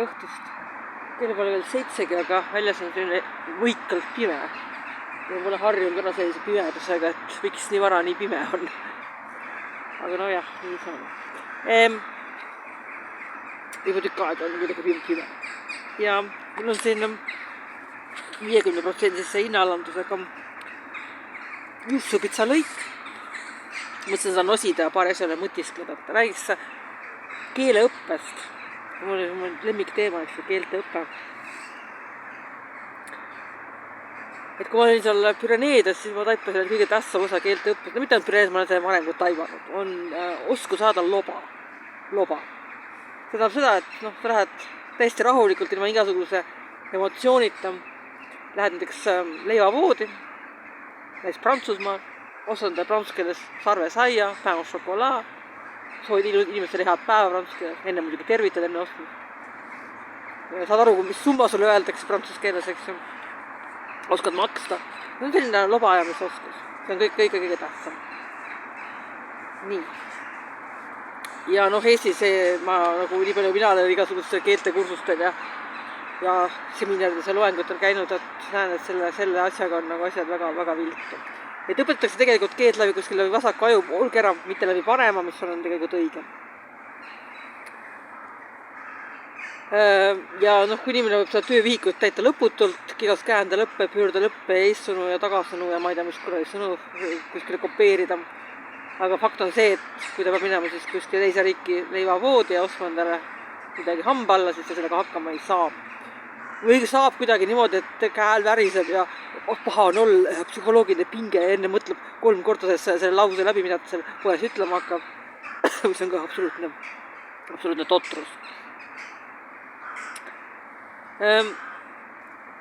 õhtust. Kell pole veel 7, aga väljas on selline võikalt pime. Ja pole harjunud ära sellise pimedusega, et miks nii vara nii pime on. Aga no jah, nii saame. Juba tükk aega on kuidagi pime. Ja mul on selline 50% hinnaalandusega juuksupitsa lõik. Mõtlesin seda nosida ja paari asjale mõtiskleda. Räägiks keeleõppest. Mul on lemmikteema, eks see keelte õppe. Et kui ma olin seal Püreneedes, siis ma taipasin, et kõige tähtsam osa keelte õppest. No mitte ainult Püreneedes, ma olen selle arengut taibanud. On osku saada loba. See tähendab seda, et sa lähed täiesti rahulikult ilma igasuguse emotsioonita. Lähed näiteks leivavoodi, näiteks Prantsusmaal, osanda prantsuse keeles sarvesaia, pain au chocolat, soovid inimestele head päeva prantsuse keeles, enne muidugi tervitad enne ostnud. Saad aru, mis summa sulle öeldakse prantsuse keeles, eks ju. Oskad maksta. See on selline lobaajamise-oskus. See on kõige tähtsam. Nii. Ja Eestis ma nagu nii palju mina olen igasugustel keeltekursustel ja seminarides ja loengutel käinud, et näen, et selle asjaga on nagu asjad väga viltu. Et õpetatakse tegelikult keelt läbi kuskil läbi vasaku aju olgera, mitte läbi parema, mis on tegelikult õige. Ja kui inimene võib seda töövihikut täita lõputult, igas käände lõppe, pöörde lõppe, eessõnu ja tagasõnu ja ma ei tea, mis kuradi sõnu kuskile kopeerida. Aga fakt on see, et kui ta peab minema siis kuskile teise riiki leivavoodi ja ostma endale midagi hamba alla, siis ta sellega hakkama ei saa. Või saab kuidagi niimoodi, et käel väriseb ja paha on olla psühholoogiline pinge ja enne mõtleb 3 korda selle lause läbi, mida ta seal poes ütlema hakkab, mis on ka absoluutne totrus.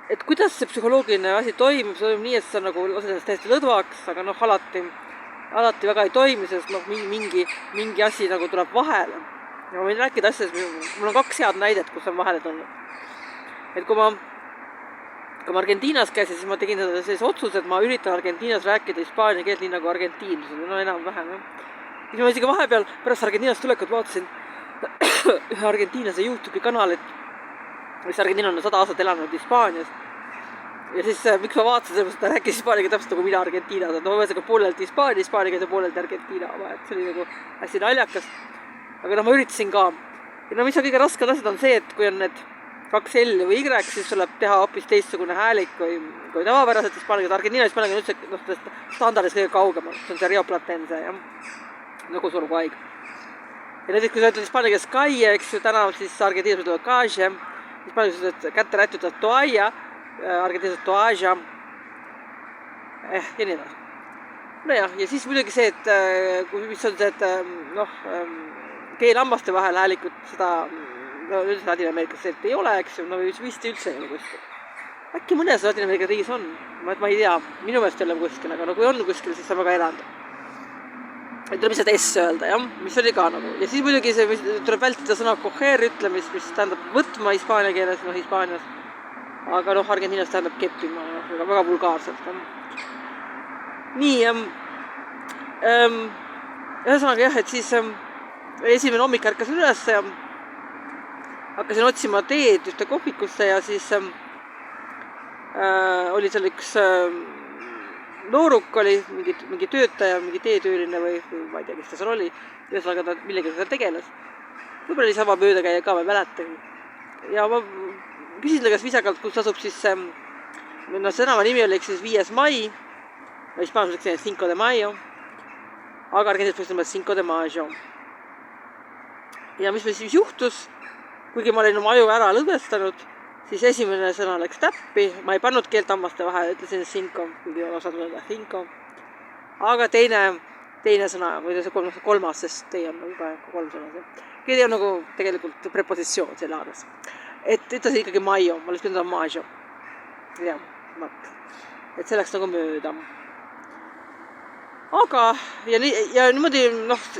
Et kuidas see psühholoogiline asi toimub, see toimub nii, et sa nagu lased ennast täiesti lõdvaks, aga alati väga ei toimi, sest mingi asi nagu tuleb vahele. Ja ma võin rääkida asjades, mul on 2 head näidet, kus on vahele tulnud. Et kui ma Argentiinas käisin, siis ma tegin sellise otsuse, et ma üritan Argentiinas rääkida hispaania keelt nii nagu argentiinlased, enam-vähem. Siis ma isegi vahepeal pärast Argentiinast tulekut vaatasin ühe argentiinlase YouTube'i kanalit, mis Argentiina on 100 aastat elanud Hispaanias. Ja siis miks ma vaatasin, sellepärast, et ta rääkis hispaaniaga täpselt nagu mina Argentiinas, et ma võisin poolelt hispaaniaga ja poolelt Argentiina oma, et see oli nagu hästi naljakas. Aga ma üritasin ka. Ja mis on kõige raskem asjad on see, et kui on need 2 L või Y, siis tuleb teha hoopis teistsugune häälik kui tavapäraselt hispaaniaga. Argentiina hispaaniaga on üldse standardis kõige kaugemal. See on see Rio Platense, nagu surguaig. Ja näiteks, kui sa ütled hispaaniaga Sky, eks ju, tänav, siis Argentiinas ütleb Calle, hispaaniaga ütled kätte rätjutab Toalla, Argentiinas Toalla, ja nii edasi. Nojah, ja siis muidugi see, et mis on see, et keelammaste vahel häälikud seda üldse Ladina-Ameerikas ei ole, eks ju, vist üldse ei ole kuskil. Äkki mõnes Ladina-Ameerika riigis on, ma ei tea, minu meelest ei ole kuskil, aga kui on kuskil, siis on väga erand. Tuleb lihtsalt S öelda, mis oli ka nagu. Ja siis muidugi tuleb vältida sõna coger ütlemist, mis tähendab võtma hispaania keeles, Hispaanias. Aga Argentiinas tähendab keppima, väga vulgaarselt. Nii, ühesõnaga jah, et siis esimene hommik ärkasin üles ja hakkasin otsima teed ühte kohvikusse ja siis oli seal üks nooruk, oli mingi töötaja, mingi teetööline või ma ei tea, mis ta seal oli. Ühesõnaga ta millega ta tegeles. Võib-olla oli sama möödakäija ka, ma ei mäleta. Ja ma küsin ta käest viisakalt, kus asub siis see tänava nimi oli siis 5. mai, hispaanias oleks 5 de mayo, aga Argentiinas võiks tõmbada 5 de mayo. Ja mis meil siis juhtus? Kuigi ma olin oma aju ära lõdvestanud, siis esimene sõna läks täppi. Ma ei pannud keelt hammaste vahel, ütlesin 5, kuigi osanud öelda 5. Aga teine sõna, või see 3, sest teie on juba 3 sõna. Keedi on nagu tegelikult prepositsioon selle arves. Et ütlesin ikkagi maio, ma oleks pidanud majo. Ja, et see läks nagu mööda. Aga, ja niimoodi,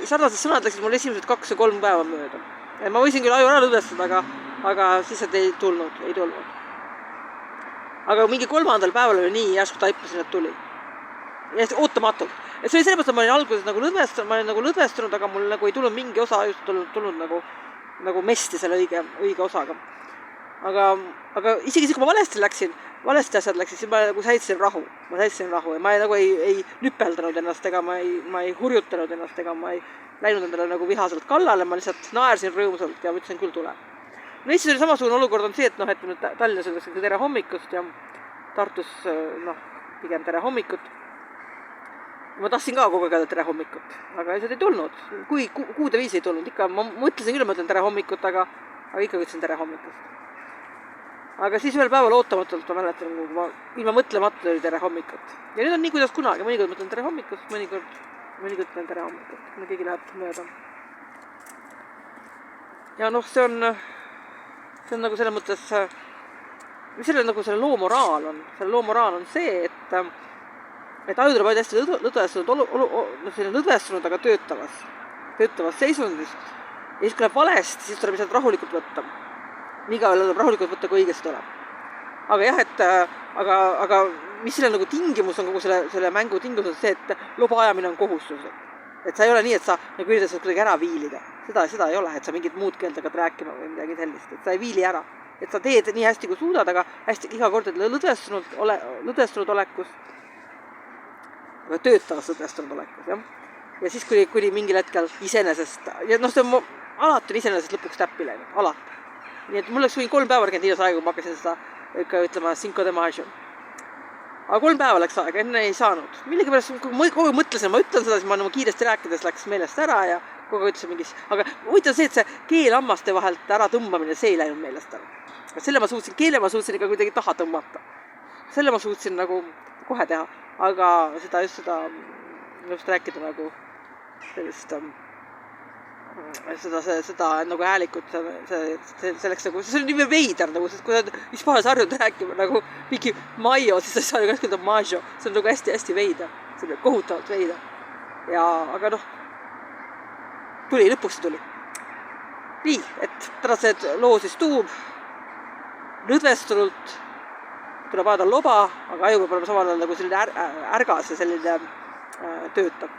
sarnased sõnad läksid mul esimesed 2 või 3 päeva mööda. Ma võisin küll aju ära lõdvestada, aga siis ei tulnud. Aga mingi 3. päeval oli nii järsku taipasin, et tuli. Ja ootamatult. Et see oli sellepärast, et ma olin alguses nagu lõdvestunud, aga mul nagu ei tulnud mingi osa just tulnud nagu mesti selle õige osaga. aga isegi siis, kui ma valesti asjad läksin, siis ma nagu säitsin rahu ja ma nagu ei nüpeldanud ennast ega ma ei hurjutanud ennast ega ma ei läinud endale nagu vihaselt kallale, ma lihtsalt naersin rõõmsalt ja ütlesin küll tule. No Eestis oli samasugune olukord on see, et et nüüd Tallinnas öeldakse tere hommikust ja Tartus pigem tere hommikut. Ma tahtsin ka kogu aeg tere hommikut, aga asjad ei tulnud. Kui kuude viisi ei tulnud, ikka ma mõtlesin küll, ma ütlen tere hommikut, aga ikka ütlesin tere hommikust. Aga siis ühel päeval ootamatult ma mäletan, kui ma ilma mõtlemata oli tere hommikut. Ja nüüd on nii, kuidas kunagi, mõnikord mõtlen tere hommikust, mõnikord ütlen tere hommikut, kui keegi läheb mööda. Ja see on nagu selles mõttes, mis selle loo moraal on? Selle loo moraal on see, et aju tuleb hästi lõdvestunud, aga töötavas seisundis. Ja siis kui läheb valesti, siis tuleb lihtsalt rahulikult võtta. Nii kaua tuleb rahulikult võtta, kui õigesti tuleb. Aga jah, aga mis selle nagu tingimus on, kogu selle mängu tingimus on see, et loba ajamine on kohustuslik. Et sa ei ole nii, et sa nagu üritad seda kuidagi ära viilida. Seda ei ole, et sa mingit muud keelt hakkad rääkima või midagi sellist. Et sa ei viili ära. Et sa teed nii hästi, kui suudad, aga hästi iga kord, et lõdvestunud olekus, aga töötavas lõdvestunud olekus, jah. Ja siis kuni mingil hetkel iseenesest, ja see on alati iseenesest lõpuks täppi läinud, alati. Nii et mul oleks 3 päeva käinud hiljus aega, kui ma hakkasin seda ikka ütlema Cinco de Mayo. Aga 3 päeva läks aega, enne ei saanud. Millegipärast, kui ma kogu mõtlesin, ma ütlen seda, siis ma kiiresti rääkides läks meelest ära ja kogu aeg ütlesin mingis. Aga huvitav see, et see keel hammaste vahelt ära tõmbamine, see ei läinud meelest ära. Keele ma suutsin ikka kuidagi taha tõmmata. Selle ma suutsin nagu kohe teha, aga just rääkida nagu seda nagu häälikut, selleks nagu, see on nii veider nagu, sest kui sa Hispaanias harjud rääkima nagu mingi maio, siis sa ei saa ju käskelda majo, see on nagu hästi veider, see on kohutavalt veider. Aga lõpuks tuli. Nii, et tänased loo siis tuub, lõdvestunult tuleb ajada loba, aga aju peab olema samal ajal nagu selline ärgas ja selline töötab.